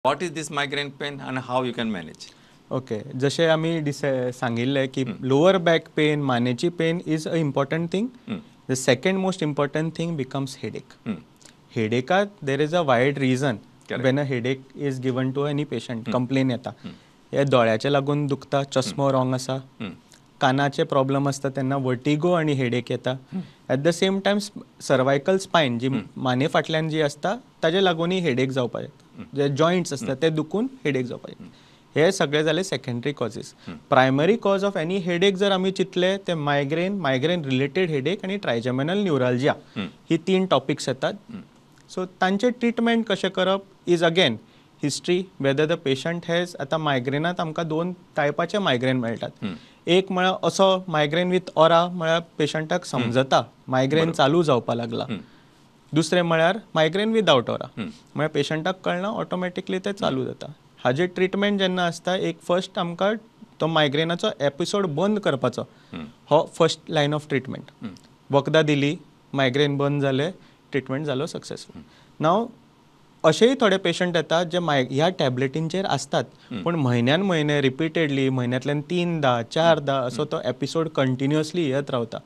What is this migraine pain and how you can manage? Okay जशें आमी सांगिल्लें की लोअर बॅक पेन मानेची pain is a important thing. The second most important thing becomes headache. हेडेकात there is a wide reason when a headache is given to any patient. Complain येता हे दोळ्याचे लागून दुखता, चश्मो रॉंग आसा, कानाचे प्रॉब्लम आसता तेन्ना vertigo आनी हेडेक येता. At the same time cervical spine जी माने फाटल्यान जी आसता ताजे लागूनय हेडेक जावपाक जे जॉयंट्स आसता ते दुखून हेडेक जावपाक. हे सगळे जाले secondary causes. Primary cause of any headache जर आमी चिंतले ते मायग्रेन रिलेटेड हेडेक आनी ट्रायजेमिनल न्युराल्जिया ही 3 टॉपिक्स येतात. सो तांचे ट्रिटमेंट कशें करप is again history whether the patient has. आतां मायग्रेनात आमकां 2 टायपाचे मायग्रेन मेळटात. एक म्हळ्यार असो मायग्रेन विथ ऑरा म्हळ्यार पेशंटाक समजता मायग्रेन चालू जावपाक लागला. दुसरें म्हळ्यार मायग्रेन विदाउट ऑरा म्हळ्यार पेशंटाक कळना ऑटोमॅटिकली ते चालू जाता. हाजे ट्रिटमेंट जेन्ना आसता एक फर्स्ट आमकां तो मायग्रेनाचो एपिसोड बंद करपाचो हो फर्स्ट लायन ऑफ ट्रिटमेंट. वखदां दिली, मायग्रेन बंद जाले, ट्रिटमेंट जालो सक्सेसफूल. नाव अशेंय थोडे पेशंट येतात जे ह्या टॅबलेटींचेर आसतात पूण म्हयन्यान म्हयने रिपिटेडली म्हयन्यांतल्यान 3-4 असो तो एपिसोड कंटिन्युअसली येत रावता.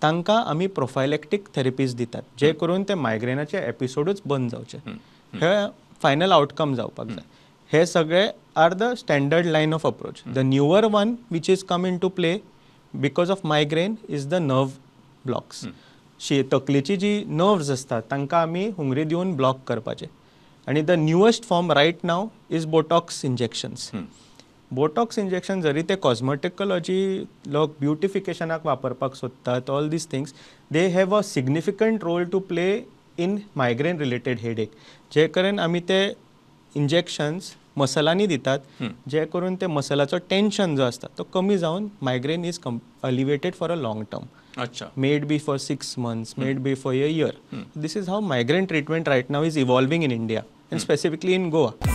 तांकां आमी प्रोफायलॅक्टीक थेरपीज दितात जे करून ते मायग्रेनाचे एपिसोडूच बंद जावचे. हे फायनल आउटकम जावपाक जाय. हे सगळे are the standard line of approach. The newer one which is come in to play because of migraine is the nerve blocks. तकलेची जी नर्व्स असतात तांकां आमी हुंगरी दिवन ब्लॉक करपाचे. आनी the newest form right now is botox injections. Botox injection जरी ते कॉस्मेटिकोलॉजी लोक ब्युटिफिकेशनाक वापरपाक सोदतात all these things they have a significant role to play in migraine related headache. जे करून आमी ते इंजेक्शन्स मसलांनी दितात जे करून ते मसलाचो टेन्शन जो आसता तो कमी जावन migraine is alleviated for a long term. अच्छा. Maybe for 6 months, maybe for a year. This is how migraine treatment right now is evolving in India and specifically in Goa.